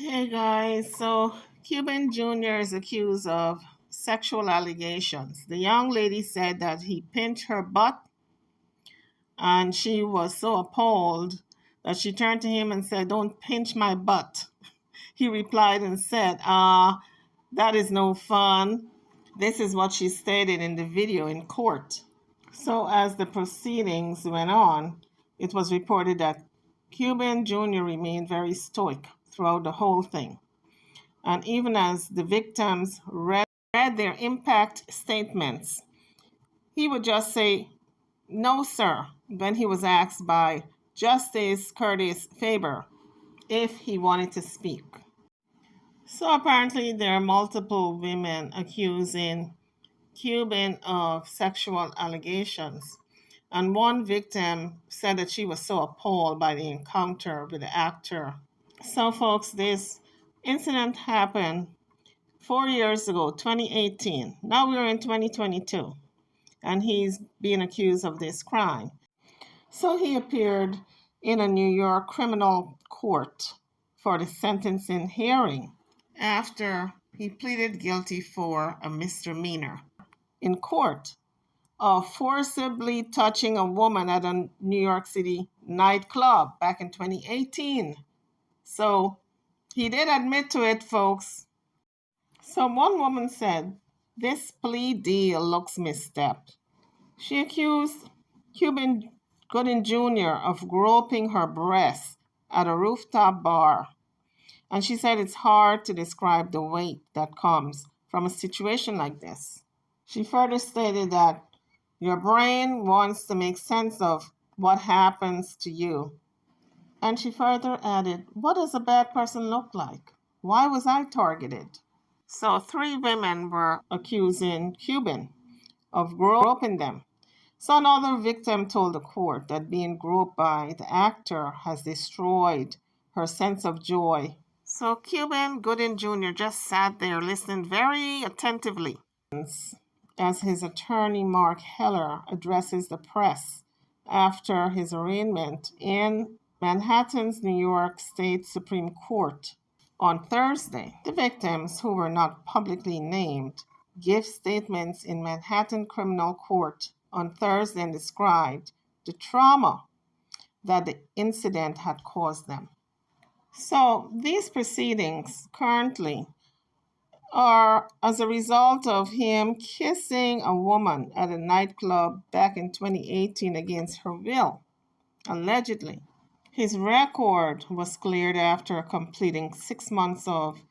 Hey guys, so Cuban Jr. is accused of sexual allegations. The young lady said that he pinched her butt and she was so appalled that she turned to him and said, "Don't pinch my butt." He replied and said, that is no fun." This is what she stated in the video in court. So, as the proceedings went on, it was reported that Cuban Jr. remained very stoic throughout the whole thing. And even as the victims read their impact statements, he would just say, "No, sir," when he was asked by Justice Curtis Faber if he wanted to speak. So apparently, there are multiple women accusing Cuban of sexual allegations. And one victim said that she was so appalled by the encounter with the actor. So, folks, this incident happened 4 years ago, 2018. Now we're in 2022, and he's being accused of this crime. So he appeared in a New York criminal court for the sentencing hearing after he pleaded guilty for a misdemeanor in court of forcibly touching a woman at a New York City nightclub back in 2018. So he did admit to it, folks. So one woman said, "This plea deal looks misstepped." She accused Cuban Gooding Jr. of groping her breasts at a rooftop bar. And she said it's hard to describe the weight that comes from a situation like this. She further stated that your brain wants to make sense of what happens to you. And she further added, "What does a bad person look like? Why was I targeted?" So 3 women were accusing Cuban of groping them. So another victim told the court that being groped by the actor has destroyed her sense of joy. So Cuban Gooding Jr. just sat there listening very attentively as his attorney Mark Heller addresses the press after his arraignment in Manhattan's New York State Supreme Court on Thursday. The victims, who were not publicly named, give statements in Manhattan Criminal Court on Thursday and described the trauma that the incident had caused them. So these proceedings currently are as a result of him kissing a woman at a nightclub back in 2018 against her will, allegedly. His record was cleared after completing 6 months of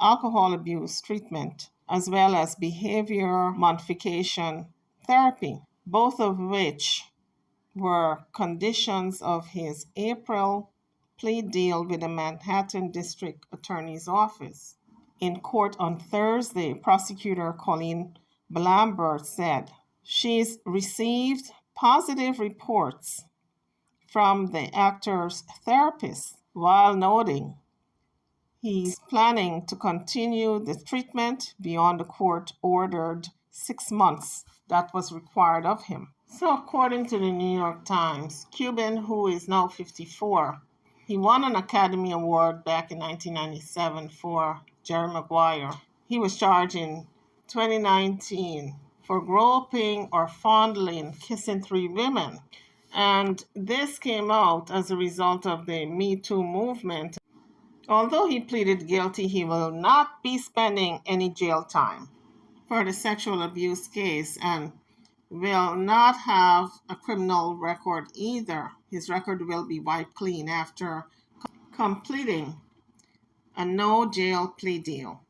alcohol abuse treatment, as well as behavior modification therapy, both of which were conditions of his April plea deal with the Manhattan District Attorney's Office. In court on Thursday, prosecutor Colleen Blambert said she's received positive reports from the actor's therapist, while noting he's planning to continue the treatment beyond the court-ordered 6 months that was required of him. So according to the New York Times, Cuban, who is now 54, he won an Academy Award back in 1997 for Jerry Maguire. He was charged in 2019 for groping or fondling, kissing 3 women. And this came out as a result of the Me Too movement. Although he pleaded guilty, he will not be spending any jail time for the sexual abuse case and will not have a criminal record either. His record will be wiped clean after completing a no jail plea deal.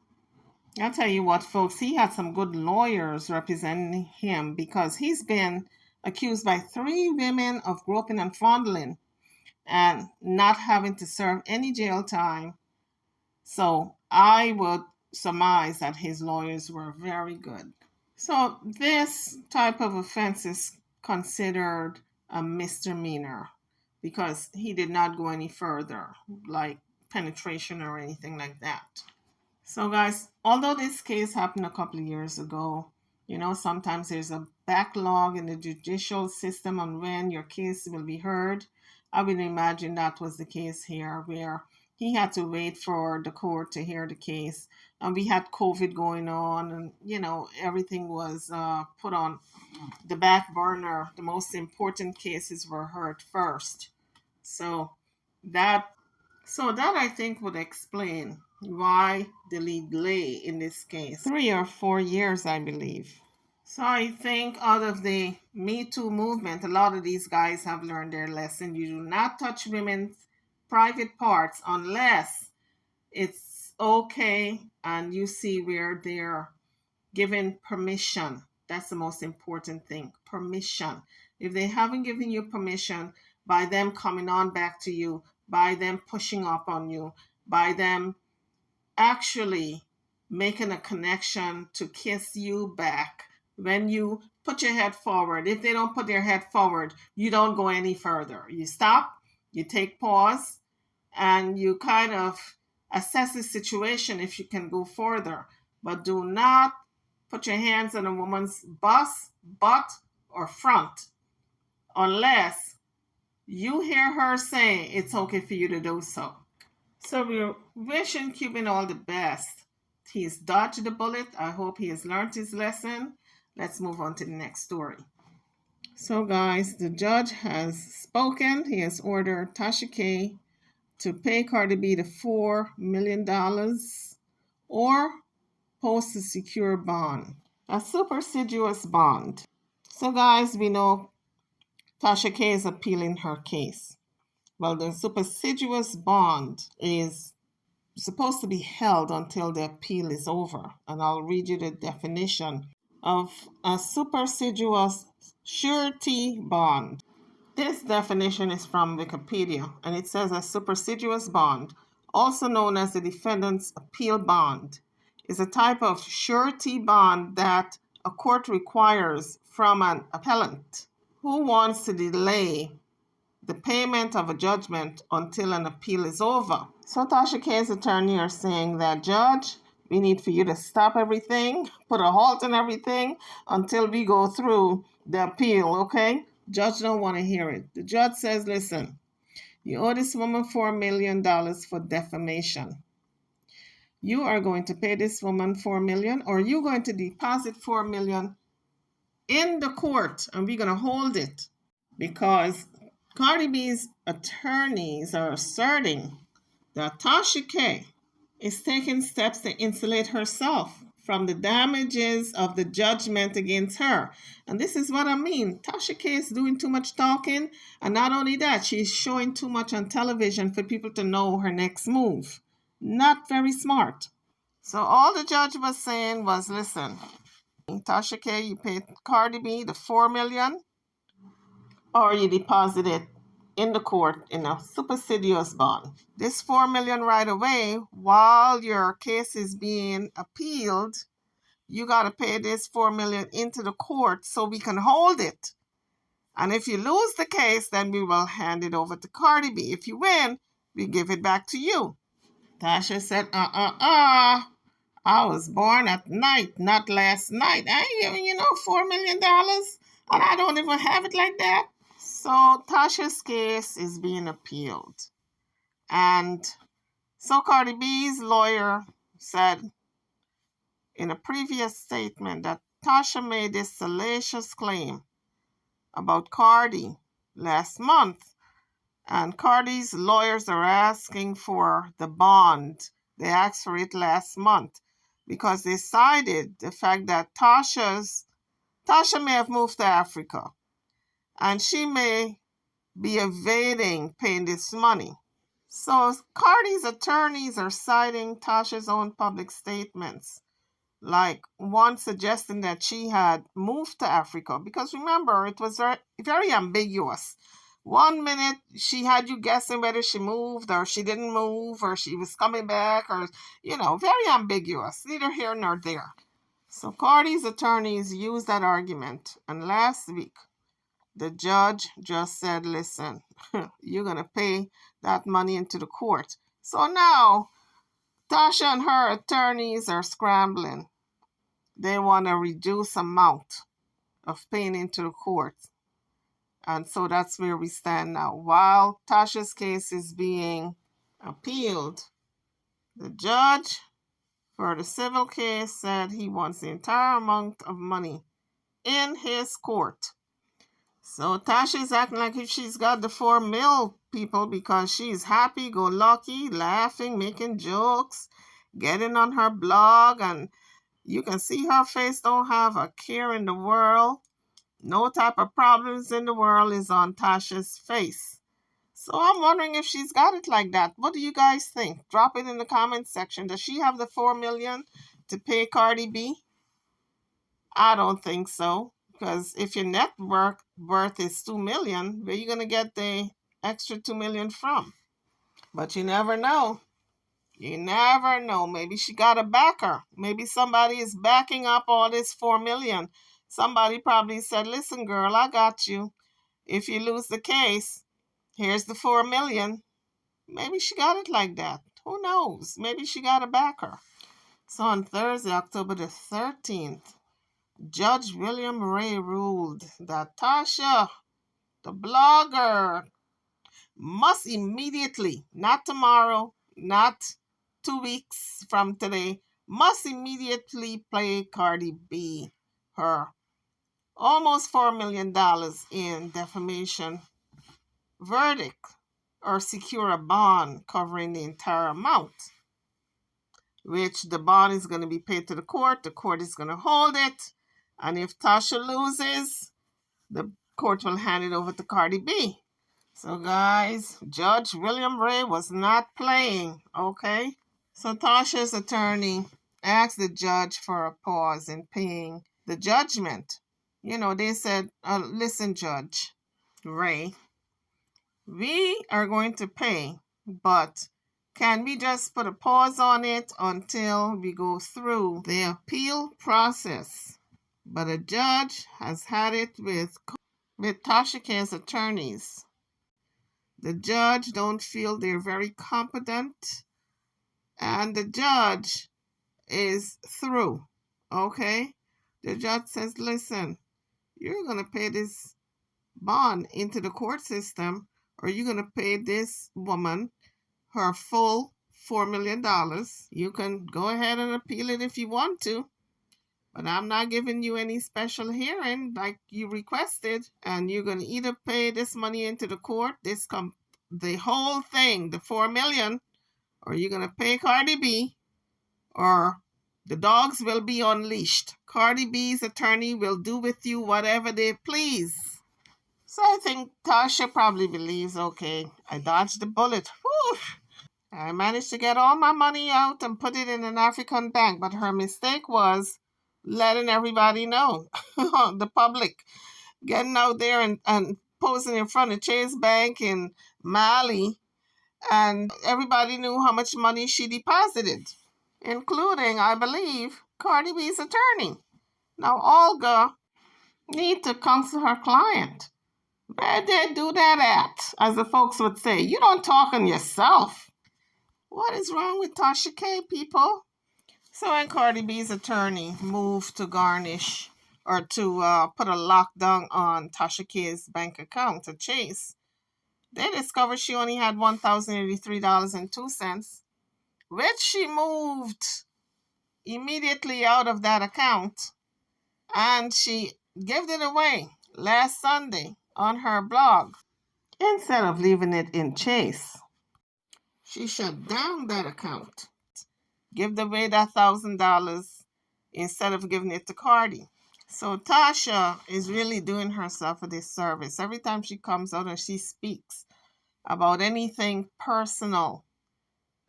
I'll tell you what, folks, he had some good lawyers representing him because he's been accused by 3 women of groping and fondling and not having to serve any jail time. So I would surmise that his lawyers were very good. So this type of offense is considered a misdemeanor because he did not go any further, like penetration or anything like that. So guys, although this case happened a couple of years ago, sometimes there's a backlog in the judicial system on when your case will be heard. I would imagine that was the case here, where he had to wait for the court to hear the case. And we had COVID going on, and everything was put on the back burner. The most important cases were heard first. So that that I think would explain why the lead lay in this case. 3 or 4 years, I believe. So I think out of the Me Too movement, a lot of these guys have learned their lesson. You do not touch women's private parts unless it's okay and you see where they're given permission. That's the most important thing. Permission. If they haven't given you permission, by them coming on back to you, by them pushing up on you, by them actually making a connection to kiss you back, when you put your head forward, if they don't put their head forward, you don't go any further. You stop, you take pause, and you kind of assess the situation if you can go further. But do not put your hands on a woman's butt, or front unless you hear her say it's okay for you to do so. So we're wishing Cuban all the best. He's dodged the bullet. I hope he has learned his lesson. Let's move on to the next story. So guys, the judge has spoken. He has ordered Tasha K to pay Cardi B the $4 million or post a secure bond, a supersedeas bond. So guys, we know Tasha K is appealing her case. Well, the supersedeas bond is supposed to be held until the appeal is over. And I'll read you the definition of a supersedeas surety bond. This definition is from Wikipedia, and it says a supersedeas bond, also known as the defendant's appeal bond, is a type of surety bond that a court requires from an appellant who wants to delay the payment of a judgment until an appeal is over. So Tasha K's attorney are saying that, Judge, we need for you to stop everything, put a halt on everything until we go through the appeal, okay? Judge don't want to hear it. The judge says, listen, you owe this woman $4 million for defamation. You are going to pay this woman $4 million, or you're going to deposit $4 million in the court, and we're going to hold it, because Cardi B's attorneys are asserting that Tasha K is taking steps to insulate herself from the damages of the judgment against her. And this is what I mean. Tasha K is doing too much talking, and not only that, she's showing too much on television for people to know her next move. Not very smart. So all the judge was saying was, listen, Tasha K, you paid Cardi B the $4 million, or you deposit it in the court in a supersedeas bond. This $4 million right away, while your case is being appealed, you got to pay this $4 million into the court so we can hold it. And if you lose the case, then we will hand it over to Cardi B. If you win, we give it back to you. Tasha said, I was born at night, not last night. I ain't giving you no $4 million, and I don't even have it like that. So Tasha's case is being appealed. And so Cardi B's lawyer said in a previous statement that Tasha made this salacious claim about Cardi last month. And Cardi's lawyers are asking for the bond. They asked for it last month because they cited the fact that Tasha may have moved to Africa, and she may be evading paying this money. So Cardi's attorneys are citing Tasha's own public statements, like one suggesting that she had moved to Africa, because remember, it was very ambiguous. 1 minute she had you guessing whether she moved or she didn't move, or she was coming back, or, very ambiguous, neither here nor there. So Cardi's attorneys used that argument, and last week, the judge just said, listen, you're going to pay that money into the court. So now, Tasha and her attorneys are scrambling. They want a reduced amount of paying into the court. And so that's where we stand now. While Tasha's case is being appealed. The judge for the civil case said he wants the entire amount of money in his court. So Tasha is acting like if she's got the 4 mil, people, because she's happy-go-lucky, laughing, making jokes, getting on her blog, and you can see her face don't have a care in the world. No type of problems in the world is on Tasha's face. So I'm wondering if she's got it like that. What do you guys think? Drop it in the comment section. Does she have the 4 million to pay Cardi B? I don't think so. Because if your net worth is 2 million, where are you going to get the extra 2 million from? But you never know. You never know. Maybe she got a backer. Maybe somebody is backing up all this 4 million. Somebody probably said, listen, girl, I got you. If you lose the case, here's the 4 million. Maybe she got it like that. Who knows? Maybe she got a backer. So on Thursday, October the 13th, Judge William Ray ruled that Tasha, the blogger, must immediately, not tomorrow, not 2 weeks from today, must immediately pay Cardi B her almost $4 million in defamation verdict or secure a bond covering the entire amount, which the bond is going to be paid to the court. The court is going to hold it. And if Tasha loses, the court will hand it over to Cardi B. So guys, Judge William Ray was not playing, okay? So Tasha's attorney asked the judge for a pause in paying the judgment. You know, they said, listen, Judge Ray, we are going to pay, but can we just put a pause on it until we go through the appeal process? But a judge has had it with Tasha K's attorneys. The judge don't feel they're very competent, and the judge is through, okay? The judge says, listen, you're going to pay this bond into the court system, or you're going to pay this woman her full $4 million. You can go ahead and appeal it if you want to, but I'm not giving you any special hearing like you requested, and you're going to either pay this money into the court, the whole thing, the $4 million, or you're going to pay Cardi B, or the dogs will be unleashed. Cardi B's attorney will do with you whatever they please. So I think Tasha probably believes, okay, I dodged the bullet. Whew. I managed to get all my money out and put it in an African bank, but her mistake was letting everybody know, the public, getting out there and posing in front of Chase Bank in Mali, and everybody knew how much money she deposited, including, I believe, Cardi B's attorney. Now, Olga need to counsel her client. Where they do that at, as the folks would say? You don't talk on yourself. What is wrong with Tasha K, people? So when Cardi B's attorney moved to garnish or to put a lockdown on Tasha K's bank account at Chase, they discovered she only had $1,083.02, which she moved immediately out of that account, and she gave it away last Sunday on her blog. Instead of leaving it in Chase, she shut down that account, give away that $1,000 instead of giving it to Cardi. So Tasha is really doing herself a disservice. Every time she comes out and she speaks about anything personal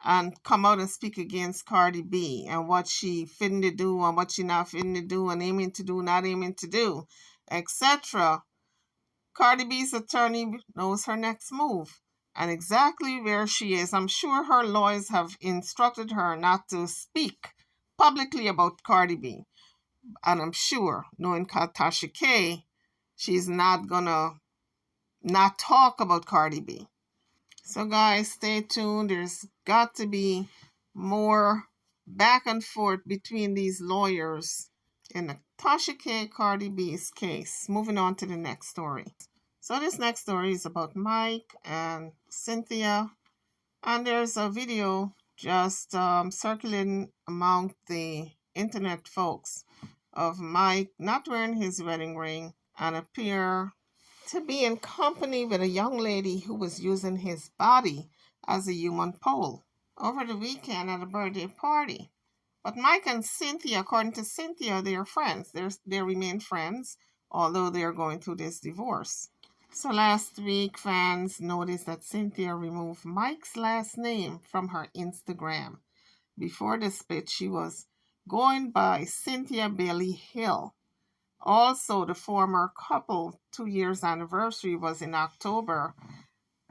and come out and speak against Cardi B and what she fitting to do and what she not fitting to do and aiming to do, not aiming to do, etc., Cardi B's attorney knows her next move and exactly where she is. I'm sure her lawyers have instructed her not to speak publicly about Cardi B. And I'm sure, knowing Tasha K, she's not gonna not talk about Cardi B. So guys, stay tuned. There's got to be more back and forth between these lawyers in the Tasha K Cardi B's case. Moving on to the next story. So this next story is about Mike and Cynthia. And there's a video just circulating among the internet folks of Mike not wearing his wedding ring and appear to be in company with a young lady who was using his body as a human pole over the weekend at a birthday party. But Mike and Cynthia, according to Cynthia, they are friends. They remain friends, although they are going through this divorce. So last week, fans noticed that Cynthia removed Mike's last name from her Instagram. Before the split, she was going by Cynthia Bailey Hill. Also, the former couple 2 years anniversary was in October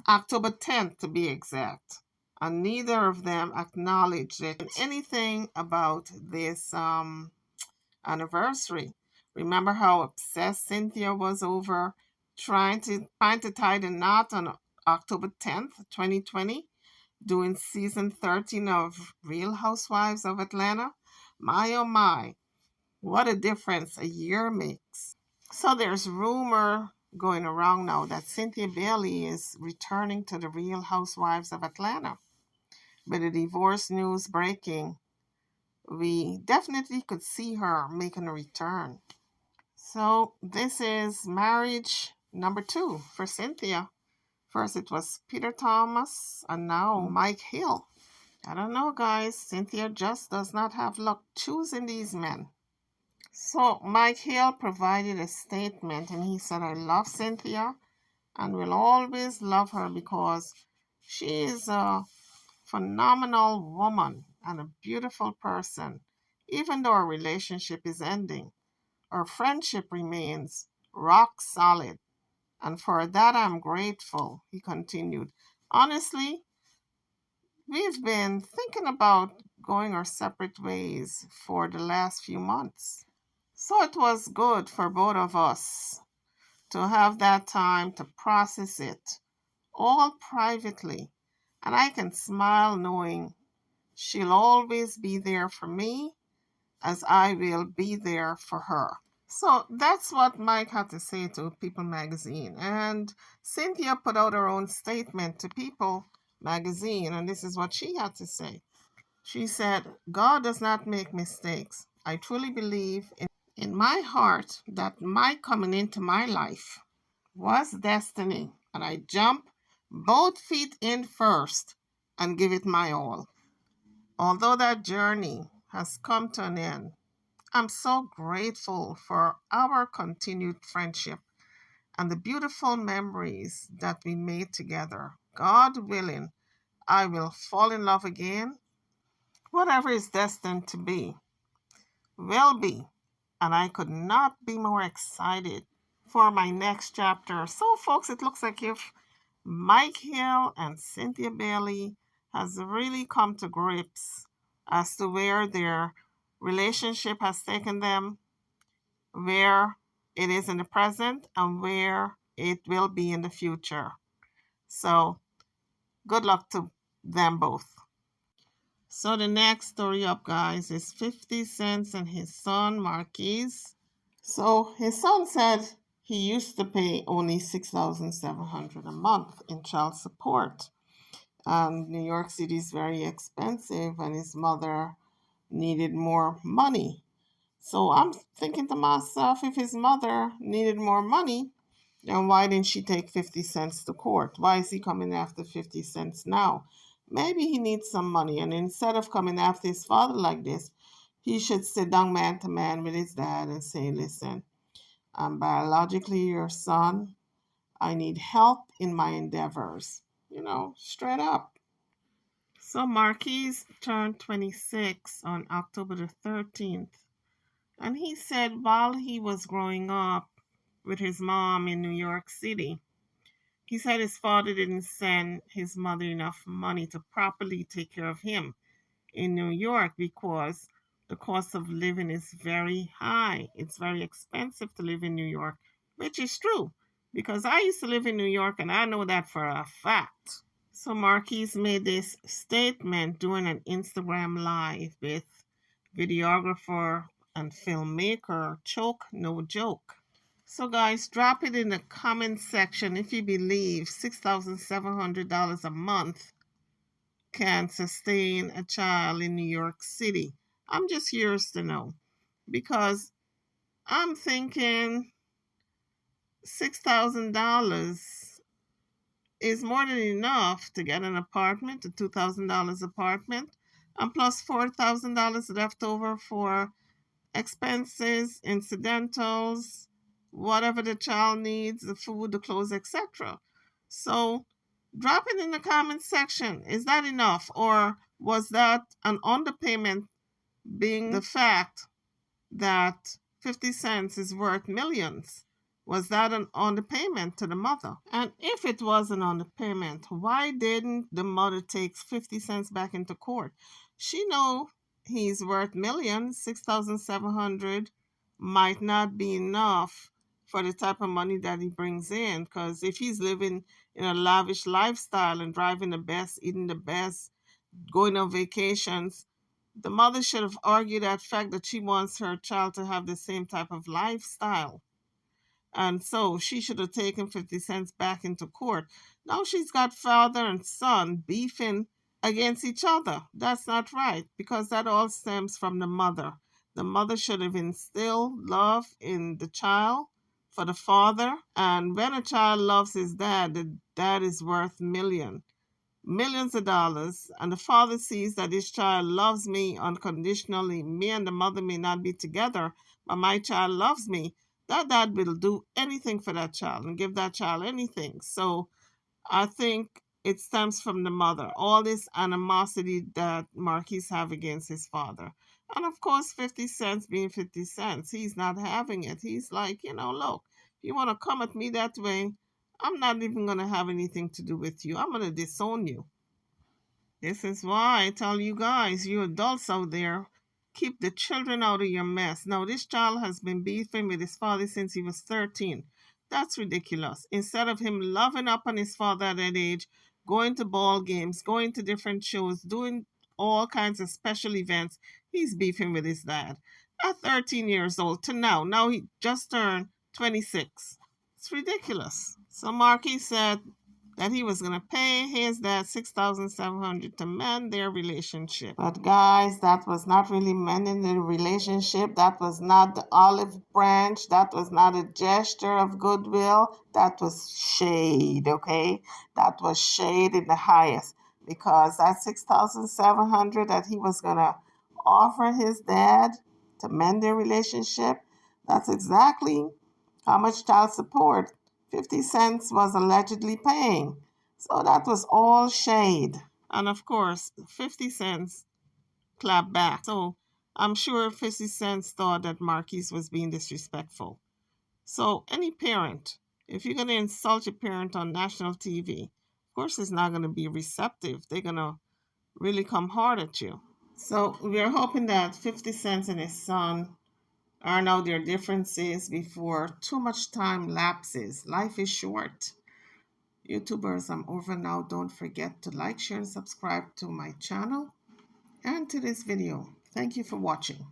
10th to be exact. And neither of them acknowledged anything about this anniversary. Remember how obsessed Cynthia was over trying to tie the knot on October 10th, 2020, doing season 13 of Real Housewives of Atlanta? My oh my, what a difference a year makes. So there's rumor going around now that Cynthia Bailey is returning to the Real Housewives of Atlanta. With the divorce news breaking, we definitely could see her making a return. So this is marriage number 2 for Cynthia. First it was Peter Thomas and now Mike Hill. I don't know, guys. Cynthia just does not have luck choosing these men. So Mike Hill provided a statement and he said, I love Cynthia and will always love her because she is a phenomenal woman and a beautiful person. Even though our relationship is ending, our friendship remains rock solid. And for that, I'm grateful, he continued. Honestly, we've been thinking about going our separate ways for the last few months. So it was good for both of us to have that time to process it all privately. And I can smile knowing she'll always be there for me as I will be there for her. So that's what Mike had to say to People magazine. And Cynthia put out her own statement to People magazine, and this is what she had to say. She said, God does not make mistakes. I truly believe in my heart that Mike coming into my life was destiny, and I jump both feet in first and give it my all. Although that journey has come to an end, I'm so grateful for our continued friendship and the beautiful memories that we made together. God willing, I will fall in love again. Whatever is destined to be, will be. And I could not be more excited for my next chapter. So, folks, it looks like if Mike Hill and Cynthia Bailey has really come to grips as to where their relationship has taken them, where it is in the present, and where it will be in the future. So, good luck to them both. So, the next story up, guys, is 50 Cent and his son, Marquise. So, his son said he used to pay only $6,700 a month in child support. New York City is very expensive, and his mother needed more money. So I'm thinking to myself, if his mother needed more money, then why didn't she take 50 cents to court? Why is he coming after 50 cents now? Maybe he needs some money, and instead of coming after his father like this, he should sit down man to man with his dad and say, listen, I'm biologically your son. I need help in my endeavors. Straight up. So Marquise turned 26 on October the 13th. And he said while he was growing up with his mom in New York City, he said his father didn't send his mother enough money to properly take care of him in New York because the cost of living is very high. It's very expensive to live in New York, which is true because I used to live in New York and I know that for a fact. So Marquise made this statement during an Instagram live with videographer and filmmaker Choke No Joke. So guys, drop it in the comment section if you believe $6,700 a month can sustain a child in New York City? I'm just curious to know because I'm thinking $6,000 is more than enough to get an apartment, a $2,000 apartment, and plus $4,000 left over for expenses, incidentals, whatever the child needs, the food, the clothes, etc. So drop it in the comment section. Is that enough? Or was that an underpayment, being the fact that 50 cents is worth millions? Was that an underpayment to the mother? And if it was an underpayment, why didn't the mother take 50 cents back into court? She know he's worth millions. 6,700 might not be enough for the type of money that he brings in, because if he's living in a lavish lifestyle and driving the best, eating the best, going on vacations, the mother should have argued that fact that she wants her child to have the same type of lifestyle. And so she should have taken 50 cents back into court. Now she's got father and son beefing against each other. That's not right, because that all stems from the mother. The mother should have instilled love in the child for the father. And when a child loves his dad, the dad is worth millions of dollars, and the father sees that his child loves me unconditionally. Me and the mother may not be together, but my child loves me. That dad will do anything for that child and give that child anything. So I think it stems from the mother, all this animosity that Marquise have against his father. And of course, 50 cents being 50 cents, he's not having it. He's like, look, if you want to come at me that way, I'm not even going to have anything to do with you. I'm going to disown you. This is why I tell you guys, you adults out there, keep the children out of your mess. Now, this child has been beefing with his father since he was 13. That's ridiculous. Instead of him loving up on his father at that age, going to ball games, going to different shows, doing all kinds of special events, he's beefing with his dad. At 13 years old to now. Now he just turned 26. It's ridiculous. So Marky said that he was going to pay his dad 6,700 to mend their relationship. But guys, that was not really mending the relationship. That was not the olive branch. That was not a gesture of goodwill. That was shade, okay? That was shade in the highest, because that 6,700 that he was going to offer his dad to mend their relationship, that's exactly how much child support 50 cents was allegedly paying. So that was all shade. And of course, 50 cents clapped back. So I'm sure 50 cents thought that Marquise was being disrespectful. So any parent, if you're going to insult your parent on national TV, of course it's not going to be receptive. They're going to really come hard at you. So we're hoping that 50 cents and his son iron out their differences before too much time lapses. Life is short. YouTubers, I'm over now. Don't forget to like, share, and subscribe to my channel and to this video. Thank you for watching.